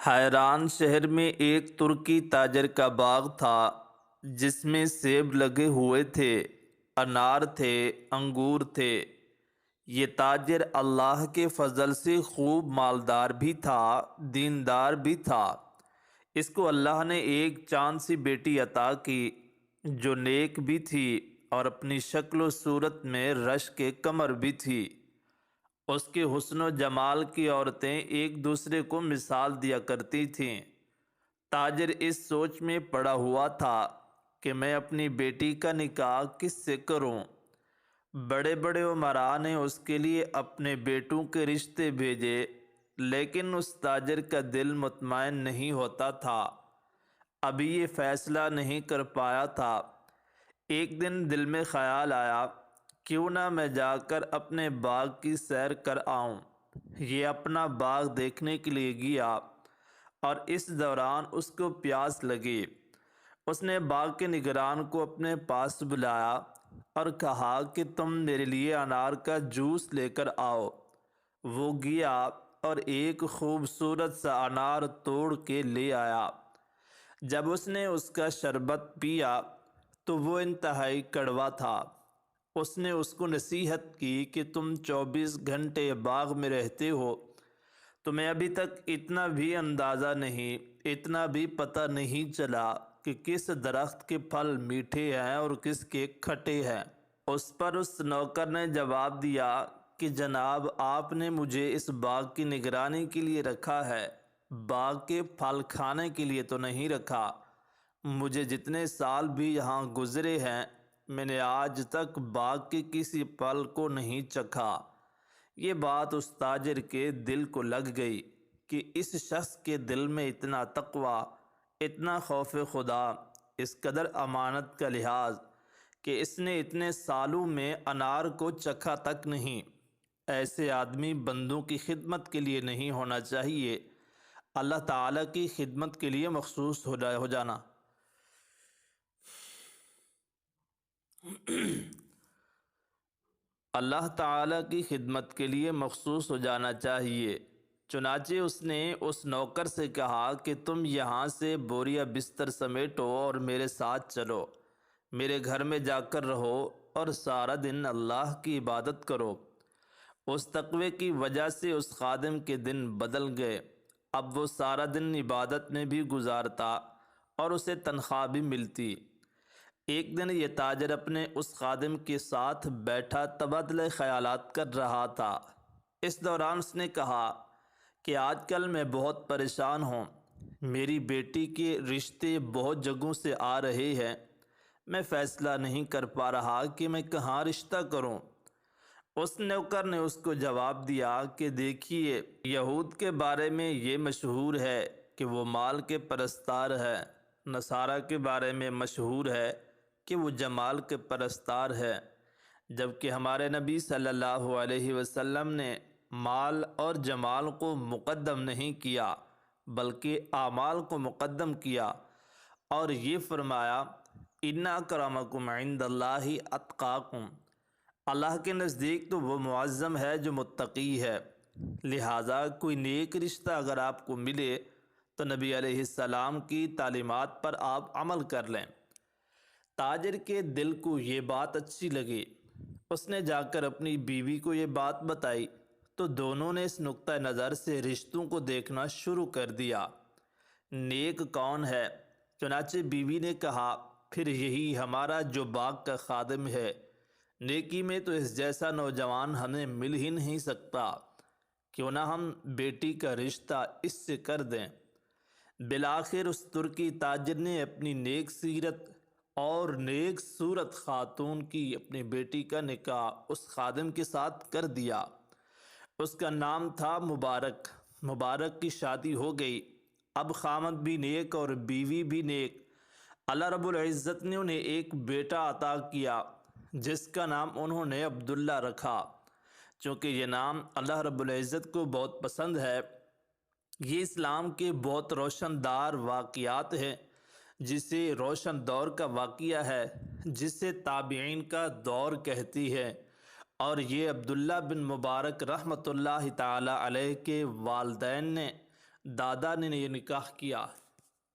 حیران شہر میں ایک ترکی تاجر کا باغ تھا جس میں سیب لگے ہوئے تھے، انار تھے، انگور تھے۔ یہ تاجر اللہ کے فضل سے خوب مالدار بھی تھا، دیندار بھی تھا۔ اس کو اللہ نے ایک چاند سی بیٹی عطا کی جو نیک بھی تھی اور اپنی شکل و صورت میں رشک کمر بھی تھی۔ اس کے حسن و جمال کی عورتیں ایک دوسرے کو مثال دیا کرتی تھیں۔ تاجر اس سوچ میں پڑا ہوا تھا کہ میں اپنی بیٹی کا نکاح کس سے کروں۔ بڑے بڑے امراء نے اس کے لیے اپنے بیٹوں کے رشتے بھیجے، لیکن اس تاجر کا دل مطمئن نہیں ہوتا تھا، ابھی یہ فیصلہ نہیں کر پایا تھا۔ ایک دن دل میں خیال آیا، کیوں نہ میں جا کر اپنے باغ کی سیر کر آؤں۔ یہ اپنا باغ دیکھنے کے لیے گیا اور اس دوران اس کو پیاس لگی۔ اس نے باغ کے نگران کو اپنے پاس بلایا اور کہا کہ تم میرے لیے انار کا جوس لے کر آؤ۔ وہ گیا اور ایک خوبصورت سا انار توڑ کے لے آیا۔ جب اس نے اس کا شربت پیا تو وہ انتہائی کڑوا تھا۔ اس نے اس کو نصیحت کی کہ تم 24 گھنٹے باغ میں رہتے ہو، تمہیں ابھی تک اتنا بھی اندازہ نہیں، اتنا بھی پتہ نہیں چلا کہ کس درخت کے پھل میٹھے ہیں اور کس کے کھٹے ہیں۔ اس پر اس نوکر نے جواب دیا کہ جناب، آپ نے مجھے اس باغ کی نگرانی کے لیے رکھا ہے، باغ کے پھل کھانے کے لیے تو نہیں رکھا۔ مجھے جتنے سال بھی یہاں گزرے ہیں، میں نے آج تک باغ کے کسی پھل کو نہیں چکھا۔ یہ بات اس تاجر کے دل کو لگ گئی کہ اس شخص کے دل میں اتنا تقویٰ، اتنا خوف خدا، اس قدر امانت کا لحاظ کہ اس نے اتنے سالوں میں انار کو چکھا تک نہیں۔ ایسے آدمی بندوں کی خدمت کے لیے نہیں ہونا چاہیے، اللہ تعالیٰ کی خدمت کے لیے مخصوص ہو جانا۔ اللہ تعالیٰ کی خدمت کے لیے مخصوص ہو جانا چاہیے۔ چنانچہ اس نے اس نوکر سے کہا کہ تم یہاں سے بوریا بستر سمیٹو اور میرے ساتھ چلو، میرے گھر میں جا کر رہو اور سارا دن اللہ کی عبادت کرو۔ اس تقوی کی وجہ سے اس خادم کے دن بدل گئے۔ اب وہ سارا دن عبادت میں بھی گزارتا اور اسے تنخواہ بھی ملتی۔ ایک دن یہ تاجر اپنے اس خادم کے ساتھ بیٹھا تبادلہ خیالات کر رہا تھا۔ اس دوران اس نے کہا کہ آج کل میں بہت پریشان ہوں، میری بیٹی کے رشتے بہت جگہوں سے آ رہے ہیں، میں فیصلہ نہیں کر پا رہا کہ میں کہاں رشتہ کروں۔ اس نوکر نے اس کو جواب دیا کہ دیکھیے، یہود کے بارے میں یہ مشہور ہے کہ وہ مال کے پرستار ہے، نصارہ کے بارے میں مشہور ہے کہ وہ جمال کے پرستار ہے، جبکہ ہمارے نبی صلی اللہ علیہ وسلم نے مال اور جمال کو مقدم نہیں کیا بلکہ اعمال کو مقدم کیا، اور یہ فرمایا ان اکرمکم عند اللہ اتقاکم، اللہ کے نزدیک تو وہ معظم ہے جو متقی ہے۔ لہٰذا کوئی نیک رشتہ اگر آپ کو ملے تو نبی علیہ السلام کی تعلیمات پر آپ عمل کر لیں۔ تاجر کے دل کو یہ بات اچھی لگی، اس نے جا کر اپنی بیوی کو یہ بات بتائی تو دونوں نے اس نقطہ نظر سے رشتوں کو دیکھنا شروع کر دیا۔ نیک کون ہے؟ چنانچہ بیوی نے کہا، پھر یہی ہمارا جو باغ کا خادم ہے، نیکی میں تو اس جیسا نوجوان ہمیں مل ہی نہیں سکتا، کیوں نہ ہم بیٹی کا رشتہ اس سے کر دیں۔ بالآخر اس ترکی تاجر نے اپنی نیک سیرت اور نیک صورت خاتون کی اپنی بیٹی کا نکاح اس خادم کے ساتھ کر دیا۔ اس کا نام تھا مبارک۔ مبارک کی شادی ہو گئی۔ اب خامد بھی نیک اور بیوی بھی نیک۔ اللہ رب العزت نے انہیں ایک بیٹا عطا کیا جس کا نام انہوں نے عبداللہ رکھا، چونکہ یہ نام اللہ رب العزت کو بہت پسند ہے۔ یہ اسلام کے بہت روشن دار واقعات ہیں، جسے روشن دور کا واقعہ ہے، جسے تابعین کا دور کہتی ہے، اور یہ عبداللہ بن مبارک رحمۃ اللہ تعالی علیہ کے والدین نے دادا نے یہ نکاح کیا۔